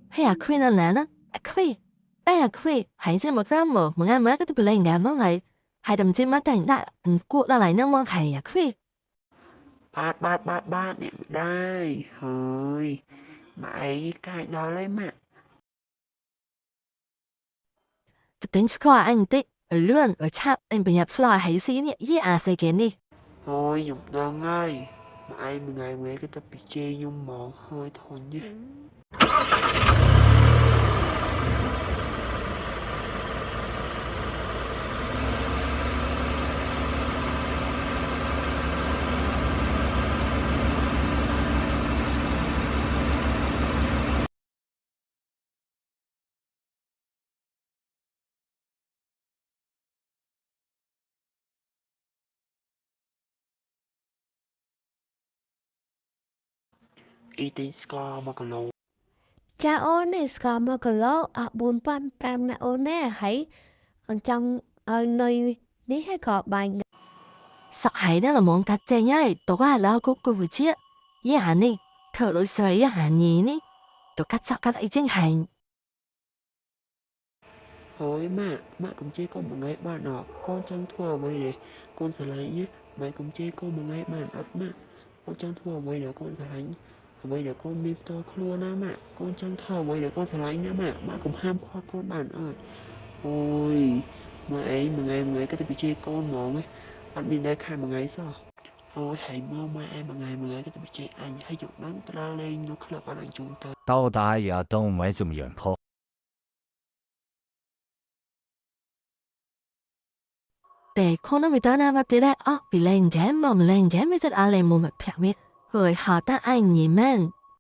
hay à khuya nào nè nó, khuya, đây là khuya, hãy xem một năm một ngày mới có thể lên ngắm món này, hãy đầm trên mắt thành đại, cuộc là lại năng món hay à khuya. បាទអ្នកម្ដាយហើយម៉ែអីកាយដល់ហើយម៉ាក់ Tính score anh tị, ở lươn, ở chạm, anh phải nhập lo hãy xí nhẹ dễ à sẽ kiến đi. ហើយខ្ញុំដឹងហើយម៉ែមួយថ្ងៃមួយគេទៅពីជេរខ្ញុំហ្មងហើយធន់ណា ý tính score 1 គីឡូ ចាអូននេះស្ករ1គីឡូអស់4,500ណាអូនណាហើយអញ្ចឹងឲ្យនៅនេះឲ្យក៏បាញ់ Sợ hãy đó là món cá chê nhá, tôi có là cô vừa chia, ý hả nè, thở lối sợi ý hả nhí nè, tôi cắt sợ cắt ấy chính hành. ហើយម៉ាក់កុំជេរកូនមួយថ្ងៃបានអត់កូនចង់ធ្វើអ្វីនេះកូនស្រឡាញ់ណាម៉ែកុំជេរកូនមួយថ្ងៃបានអត់ម៉ាក់កូនចង់ធ្វើអ្វីដែលកូនស្រឡាញ់អ្វីដែលកូនមានផ្ទាល់ខ្លួនណាម៉ាក់កូនចង់ធ្វើអ្វីដែលកូនស្រឡាញ់ណាម៉ាក់កុំហាមឃាត់កូនបានអត់អូយម៉ែអីមួយថ្ងៃក៏ទៅពីជេរកូនហ្មងអត់មានដែរខែមួយថ្ងៃសោះអូយហើយមកម៉ែអីមួយថ្ងៃក៏ទៅពីជេរអញហើយយកហ្នឹងទៅដល់លេងនៅក្លឹបបានអញជូនទៅ到达也都没这么远坡。Để con nó bị tớ nào mà tí lại, vì lên kém mà lên kém mới rất à lên một mặt phẹo biết, rồi họ ta anh nhìn men,